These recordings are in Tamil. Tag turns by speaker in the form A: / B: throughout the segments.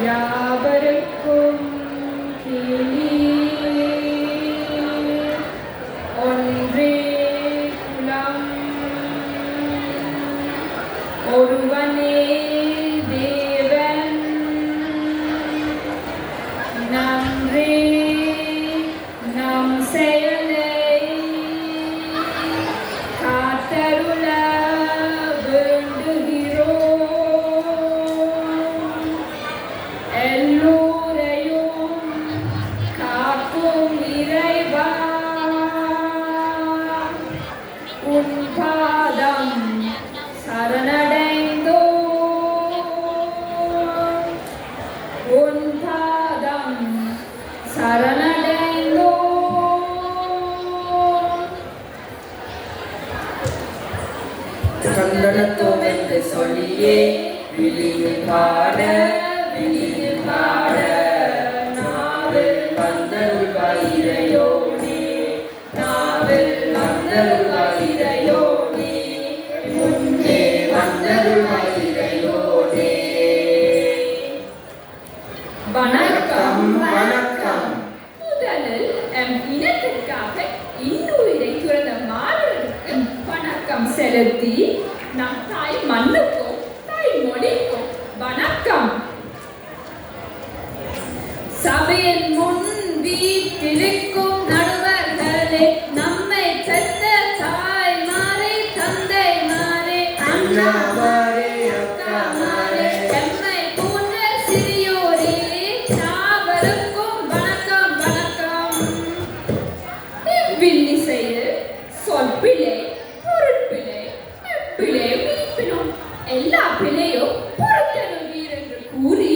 A: யாவருக்கும் கீழே ஒன்றே குலம் ஒருவனே தேவன் நன்றே நம் செயலை காத்தருள
B: கண்டனத்தோம் என்று சொல்லியே விழியில் பாட நாவில் வந்தருள்வாய் இறையோனே நாவில் வந்தருள்வாய் இறையோனே முன்னே வந்தருள்வாய் இறையோனே.
A: வணக்கம்
B: வணக்கம்.
A: முதலில் எம் இனத்திற்காக இன்னுயிரை துறந்த மாணவர்களுக்கு வணக்கம் செலுத்தி நம் தாய் மண்ணுக்கும் தாய் மொழிக்கும் வணக்கம். சபையின் முன் வீட்டிருக்கும் நடுவர்களே, நம்மை பெற்ற தாய்மாரே தந்தைமாரே
B: அண்ணாமாரே அக்காமாரே
A: எம்மை போன்ற சிறியோரே யாவருக்கும் வணக்கம் வணக்கம். வில்லிசையில் சொல்பிழை பொருட்பிழை பிழை விழிப்பினும் எல்லா பிழையும் பொறுத்தருவீர் என்று கூறி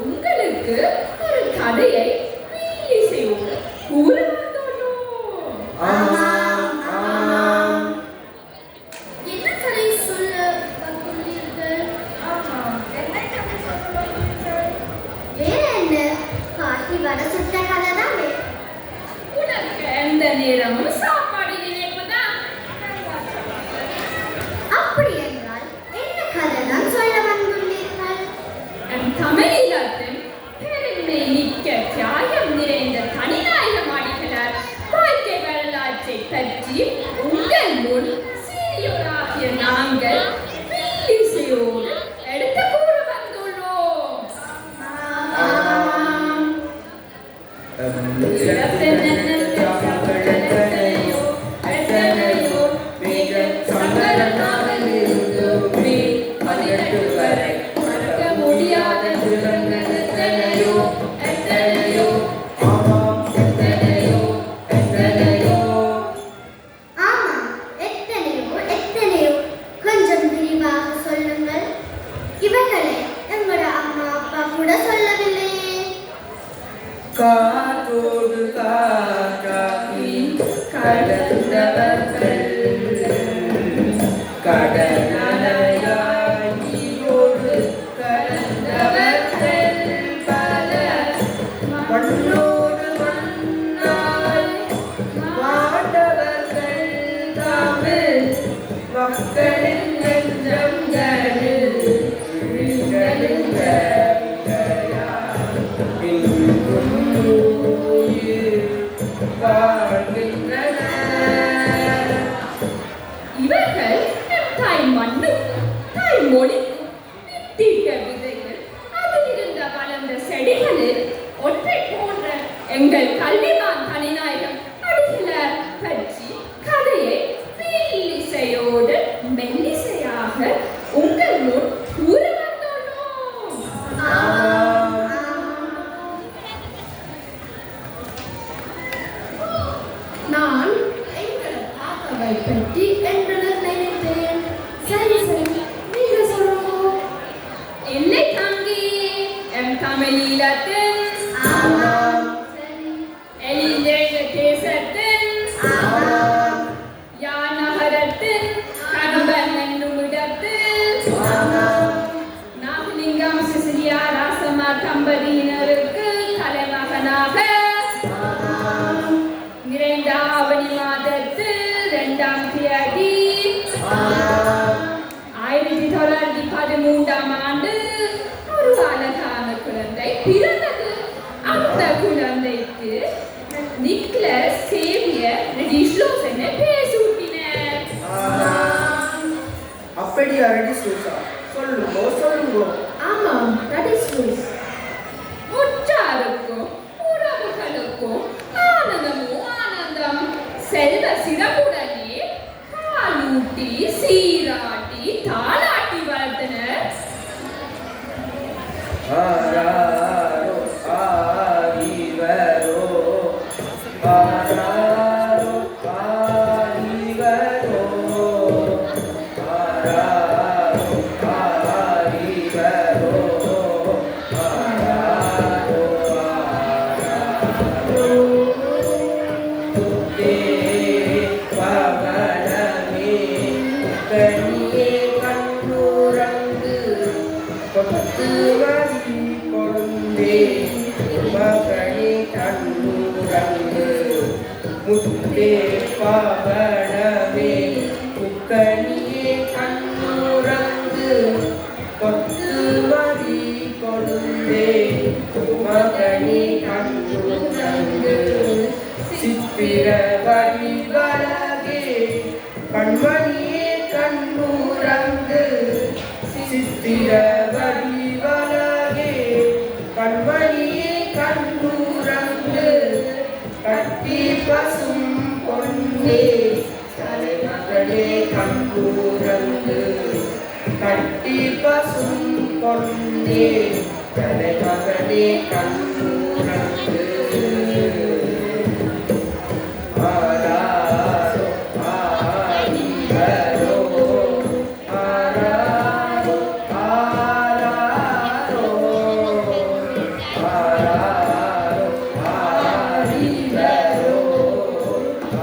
A: உங்களுக்கு ஒரு கதையை வில்லிசையோடு கூற வந்துள்ளோம்.
C: என்ன கதை சொல்ல வந்துள்ளீர்கள்? வேற என்ன, காட்டி வர சுட்ட கதை தானே.
A: உனக்கு எந்த நேரமும் சாப்பாடு நினைப்புதான்.
C: அப்படி என்றால் என்ன கதை தான் சொல்ல வந்துள்ளீர்கள்?
A: என் தமிழீழத்தின் பெருமை மிக்க தியாகம் நிறைந்த தனிநாயகமாடிகளார் வாழ்க்கை வரலாற்றை பற்றி உங்கள் முன் சிறியோராகிய நாங்கள் வில்லிசையோடு எடுத்து கூற வந்துள்ளோம். எத்தனையோ மிக சங்கடமாக இருந்தோமே, 18 வரை மறக்க முடியாத துன்பங்கள் எத்தனையோ எத்தனையோ
C: ஆமாம், எத்தனையோ. கொஞ்சம் விரிவாக சொல்லுங்கள். இவைகளை எங்களோட அம்மா அப்பா கூட சொல்லவில்லையே.
B: காத்தோடு காக்காகி கடந்தவர்கள் கடனலையாய் நீரோடு கடந்தவர்கள் பலர் மண்ணோடு மண்ணாய் வாழ்ந்தவர்கள் தமிழ் மக்களின் நெஞ்சங்களில் விழிகளில்
A: இவர்கள் நம் தாய் மண்ணுக்கும் தாய் மொழிக்கும் வித்திட்ட விதைகள், அதிலிருந்த வளர்ந்த செடிகளில் ஒன்றை போன்ற எங்கள் கல்விமான் தனிநாயகம் அடிகளார் பற்றி கதையை வில்லிசையோடு மெல்லிசையாக உங்கள் முன் கூற வந்துள்ளோம். நான் எங்கள் தாத்தாவை பற்றி என்றுடன் நினைத்தேன். சரி நீங்க சொல்லுங்க. இல்லை தங்கி, எம் தமிழீழத்தின் எழிலெழ தேசத்தின் யாநகரத்தின் கணவன் என்னும் இடத்தில் நாகலிங்கம் சிசிலியா ராசம்மா தம்பதியினருக்கு தலைமகனாக நிறைந்த ஆவணி மாதத்தில் 2ஆம் தேதி 1913ஆம் ஆண்டு ஒரு அழகான குழந்தை பிறந்தது. அந்த குழந்தைக்கு நிக்லஸ் சேவியர் ரெடிஸ்லோஸ் என பேர் சூட்டினர்.
B: அப்படியா ரெடிஸ்லோஸா? சொல்லுங்க.
A: ஆமாம், ரெடிஸ்லோஸ். உற்றாருக்கும் உறவுகளுக்கும் ஆனந்தமோ ஆனந்தம். செல்வ சிறப்புடனே பாலூட்டி சீராட்டி தாளாட்டி வளர்த்தனர்.
B: ஆராரோ ஆரிவரோ ஆராரோ ஆரிவரோ ஆராரோ ஆரிவரோ ஆராரோ ஆராரோ துதே பவனமே கனியே கண்ணுரங்கு பத்து வரி கொண்டே மகனே கண்ணுரங்கு முத்தே பவனமே முக்கனியே கண்ணுரங்கு பத்து வரி கொண்டே மகனே கண்ணுரங்கு சித்திர வரி வலகே கண்மணியே கண்ணுரங்கு சித்திர வரி வலகே கண்மணியே கண்ணுரங்கு கட்டி பசும் பொன்னே தலைமகளே கண்ணுரங்கு கட்டி பசும் பொன்னே தலைமகளே கண்ணுரங்கு ஆராரோ ஆரிவரோ ஆராரோ ஆராரோ ஆராரோ ஆரிவரோ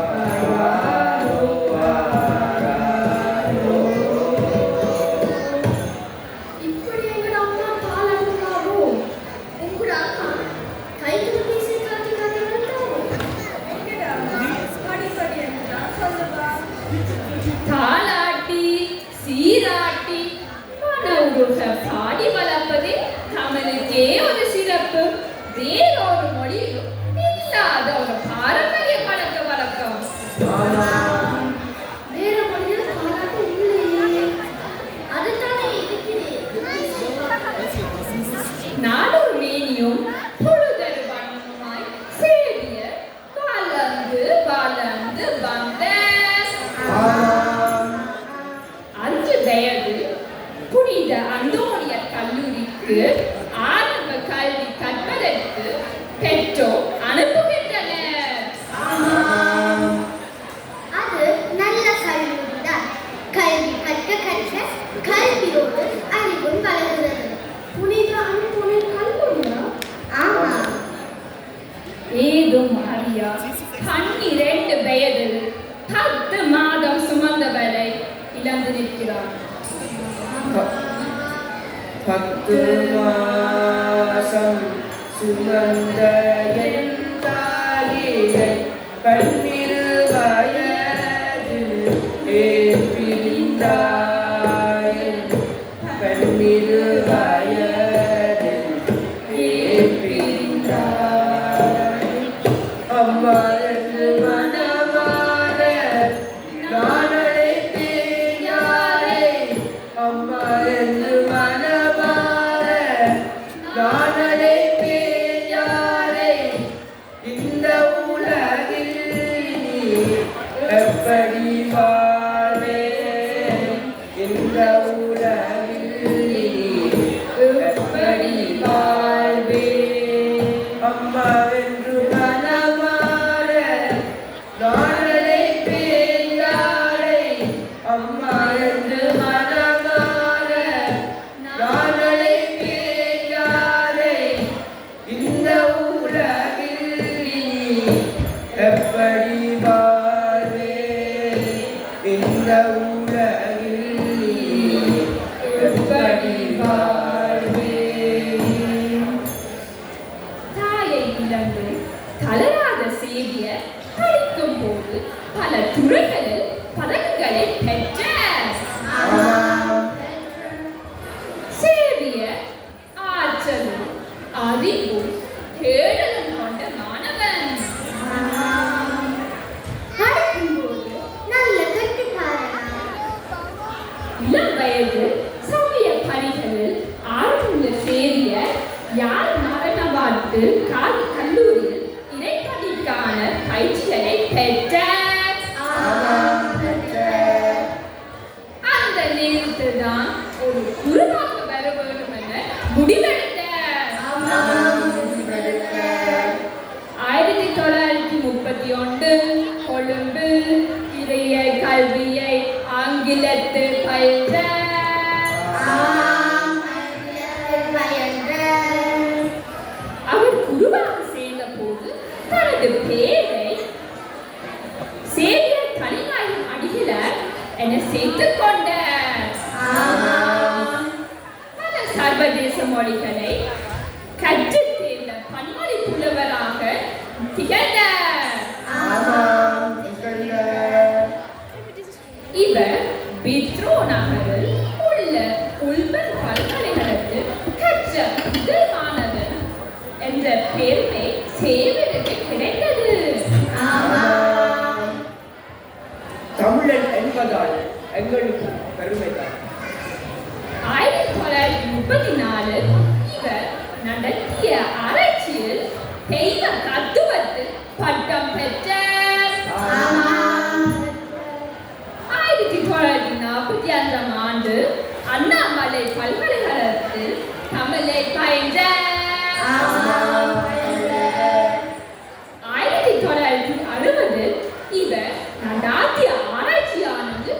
B: ஆராரோ ஆராரோ.
C: இப்படி எங்கட அம்மா பாலடுறாரோ? உங்கட அம்மா கைக்கு பேசி காட்டி காட்டி வந்தாரோ? எங்கடா அம்மா படி என்ன சொல்லுவா?
A: தாளாட்டி சீராட்டி மனவுருக பாடி வளர்ப்பதே தமிழுக்கே ஒரு சிறப்பு. வேறொரு மொழியிலும் இல்லாத ஒரு பாரம்பரிய பழக்க வழக்கம்.
C: வேற மொழியில் பாராட்டு இல்லையே. அதுதானே இருக்கிறேன்.
A: நாடொரு மேனியும் பொழுதொரு வண்ணமாய் சேவிய வளர்ந்து வளர்ந்து வந்த 5 வயது புனித அந்தோனியர் கல்லூரிக்கு ஆரம்ப கல்வி கற்பதற்கு பெற்றோர் அனுப்புகின்றனர்.
C: அது நல்ல கல்விதான். கல்வி கற்க கற்க கல்வியோடு அறிவும் வளர்கிறது. புனித அந்தோனியர் கல்லூரியா? ஆமா.
A: ஏதும் அறியா 12 வயதில் 10 மாதம் சுமந்தவரை இழந்து நிற்கிறார்.
B: 10 மாசம் சுமந்த என் தாயே கண்ணிரு வயதில் பிரிந்தாய் கண்ணிரு வயதில் பிரிந்தாய் அம்மா என்று மனமாற நான் அழைத்தேன் யாரை அம்மா என்று மனமாற நான் அழைத்தேன் யாரை இந்த உலகில் நீ எப்படி வாழ்வேன் இந்த உலகில் நீ எப்படி வாழ்வேன் அம்மா என்று மனமாற நான் அழைத்தேன் யாரை அம்மா என்று மனமாற நான் அழைத்தேன் யாரை இந்த உலகில் நீ எப்படி வாழ்வேன் இந்த உலகில் நீ எப்படி வாழ்வேன்.
A: தாயை இழந்து தளராத சேவியர் படிக்கும் போது பல துறைகளில் பதவிகளை பெற்றார். சேவியர் ஆற்றலும் அறிவு வயது சமய பணிகளில் ஆர்வமுள்ள சேரிய யாழ் மரணவாட்டு கல்லூரியில் இறைப்பணிக்கான பயிற்சிகளை பெற்றார். அந்த நேரத்தில் தான் ஒரு குருவாக வர வேண்டும் என முடிவெடுத்தார். 1931 கொழும்பு இறைய கல்வியை ஆங்கிலத்தில் பயின்றார். அவர் குருவாக சேர்ந்த போது தனது பேரை சேவியர் தனிநாயகம் அடிகளார் என சேர்த்துக் கொண்டார். பல சர்வதேச மொழிகளை கற்றுத் தேர்ந்த பன்மொழி புலவராக திகழ்ந்தார். இவர் பித்ரோ நகரில் உள்ள உல்பன் பல்கலைக்கழகத்தில் கற்ற முதல் மாணவர் என்ற பெருமை சேவருக்கு கிடைத்தது.
B: தமிழன் என்பதால் எங்களுக்கு பெருமைதான்.
A: 1934 இவர் நடத்திய ஆராய்ச்சியில் தெய்வ தத்துவத்தில் பட்டம் பெற்றார். 1945 ஆண்டு அண்ணாமலை பல்கலைக்கழகத்தில் தமிழை பயின்றார். 1960 இவர் நடாத்திய ஆராய்ச்சியானது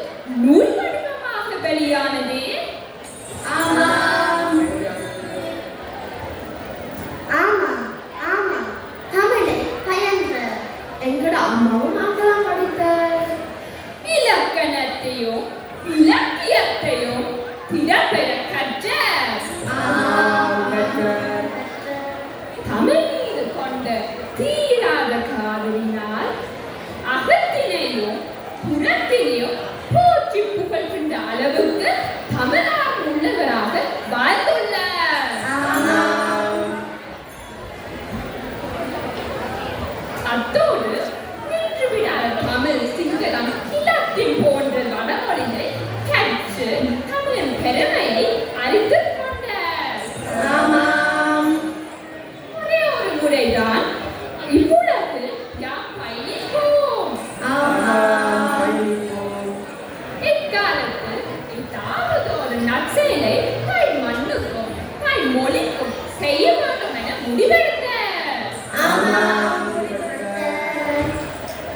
A: நூல் வடிவமாக வெளியானது.
C: எங்கட அம்மாவும் நாங்களாம் படித்தார்.
A: இலக்கணத்தையும் இலக்கியத்தையும் திறம்பெற கற்றார். தமிழ் மீது கொண்ட தீராத காதலினால் அகத்தினையும் புறத்தினையும் போற்றி புகழ்கின்ற அளவுக்கு தமிழாக உள்ளவராக வாழ்ந்துள்ளார். அத்தோடு நின்றுவிடாத தமிழ், சிங்களம், இலக்கியம் போன்ற வடமொழிகளை கற்று தமிழின் பெருமையை அறிந்து கொண்டார். ஒரே ஒரு முறைதான் இவ்வுலகில் யாம் பயணிப்போம். இக்காலத்தில் ஏதாவது ஒரு நற்செயலை தாய் மண்ணுக்கும் தாய் மொழிக்கும் செய்ய வேண்டும் என முடிவெடுத்தார்.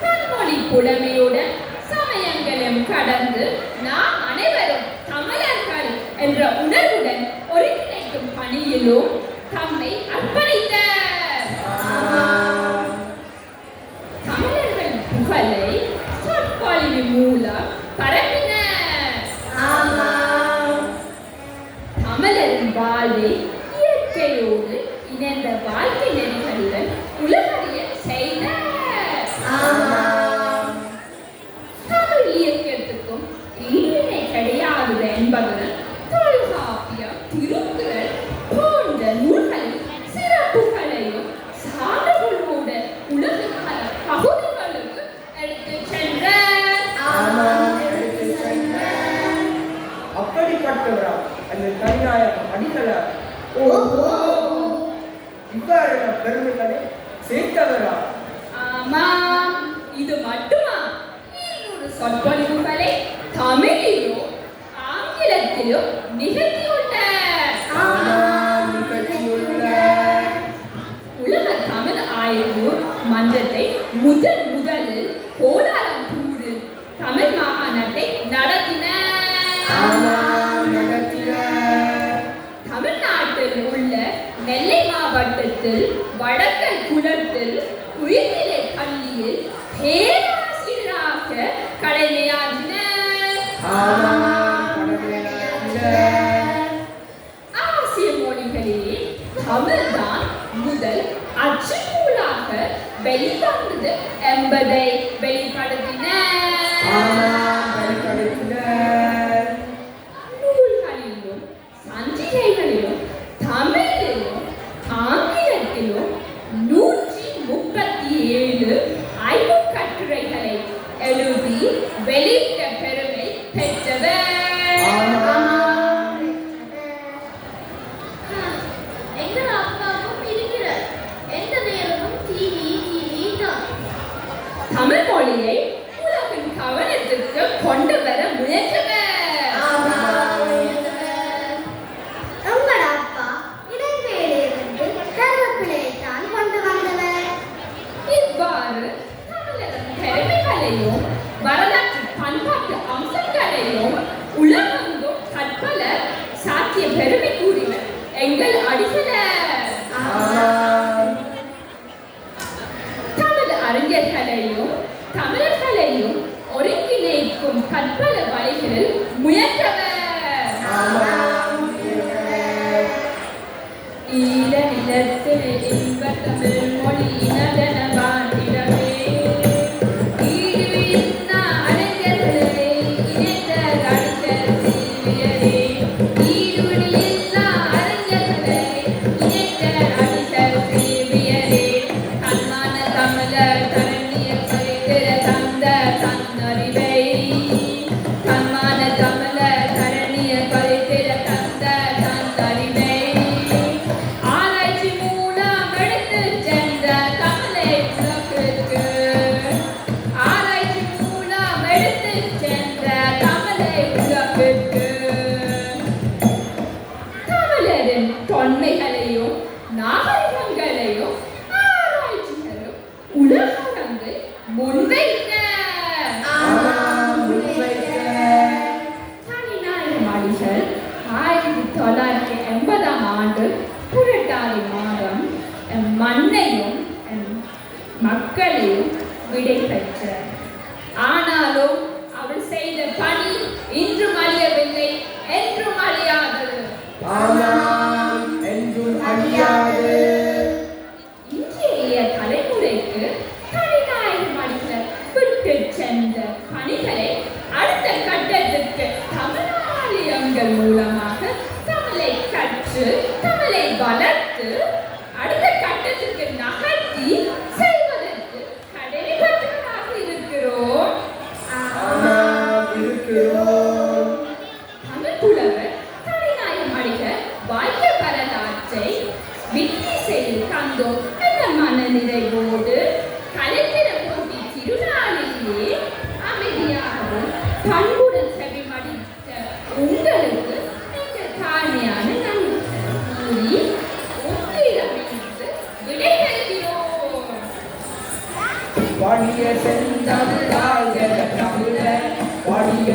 A: தன்மொழி புலமையுடன் சமயங்களும் கடந்து நாம் அனைவரும் தமிழர்கள் என்ற உணர்வுடன் ஒருங்கிணைக்கும் பணியிலும் தம்மை அர்ப்பணித்தார். தமிழர்கள் புகழை சொற்பொழிவு மூலம் பரப்பினார். தமிழரின் வாழ்வை இயற்கையோடு இணைந்த வாழ்க்கை நெறிகளுடன் உலகறிய செய்தார். தமிழ் இயக்கத்துக்கும் ஈடிணை கிடையாது என்பதுடன் தொல்காப்பியம், திருக்குறள் போன்ற நூல்களின் சிறப்புகளையும் சான்றுகளோடு உலகின் பல பகுதிகளுக்கு எடுத்துச் சென்றார்.
B: அப்படிப்பட்டவரா அந்த தனிநாயகம் அடிகளார் இவ்வாறு பெருமைகளை சேர்த்தவரா?
A: ஆமாம், இது மட்டுமா, 200 சொற்பொழிவுகளை தமிழிலும் ஆங்கிலத்திலும் நிகழ்த்தியுள்ளார். உலக தமிழ் ஆய்வு மன்றத்தை முதலில் கோலாலம்பூரில் தமிழ் மாகாணத்தை நடத்தினார். தமிழ்நாட்டில் உள்ள நெல்லை மாவட்டத்தில் வடக்கல் குளத்தில் உயர்நிலை பள்ளியில் பேராசிரியராக கடமையாற்றினார். ஆசிய மொழிகளிலே தமிழ்தான் முதல் அச்சு நூலாக வெளிவந்தது என்பதை வெளிப்படுத்தினார். நூல்களிலும் சஞ்சிகைகளிலும் தமிழிலும் ஆங்கிலத்திலும் 137 ஆய்வுக் கட்டுரைகளை எழுதி வெளியிட்ட பெருமை பெற்றவர். முயன்றவர்.
B: ஆமாம்
A: ஈர நிலத்து இன்பத் தமிழ் மொழி இனதென வாழ்ந்திடவே ஈடு இன்னா அறிஞர்களே இணைந்த அறிஞர் சீவியரே ஈடு இல்லா அறிஞர்களே இணைந்த அறிஞர் சீவியரே தன்மான தமிழர் தரணிய பரிதிர தந்த தன்னறிவை தன்மான தமிழர் தரணிய பரிதிர தந்த தன்னறிவை ஆராய்ச்சி மூலம் எடுத்துச் சென்ற தமிழை உலகிற்கு ஆராய்ச்சி மூலம் எடுத்துச் சென்ற தமிழை உலகிற்கு தமிழரின் தொன்மைகளையும் நாகரிகங்களையும் ஆராய்ச்சிகளும் உலகளவில் முன்வைக்க
B: ஆமாம் முன்வைக்க
A: தனிநாயக மணிகள் 1980ஆம் ஆண்டு புரட்டாதி மாதம் மண்ணையும் மக்களையும் விடை பெற்ற ஆனாலும் அவள் செய்த பணி இன்றும் அழியவில்லை என்றும் அழியாதது.
B: ஆமாம் என்றும் அழியாது
A: இன்றைய தலைமுறைக்கு தனிநாயக மனிதர் விட்டு சென்ற பணிகளை அடுத்த கட்டத்திற்கு தமிழாலயங்கள் மூலமாக தமிழை கற்று தமிழை வளர்த்து அடுத்த கட்டத்திற்கு நகர்த்தி செய்வதற்கு கடமைப்பட்டவராக இருக்கிறோம்.
B: ஆமாம் இருக்கிறோம்
A: தமிழ் புலவர் தனிநாயக மனிதர் வாழ்க்கை வரலாற்றை விண்ணி செய்து தந்தோம் என்ற மனநிறைவோடு கலைத்திர போட்டி திருநாளிலே அமைதியாகவும் பண்புடன் செவிமடித்த உங்களுக்கு எங்கள் தாழ்மையான நன்றி கூறி ஒத்திரமிட்டு விடைபெறுகிறோம்.
B: வாடிய செந்தமிழ் தமிழர் வாடிய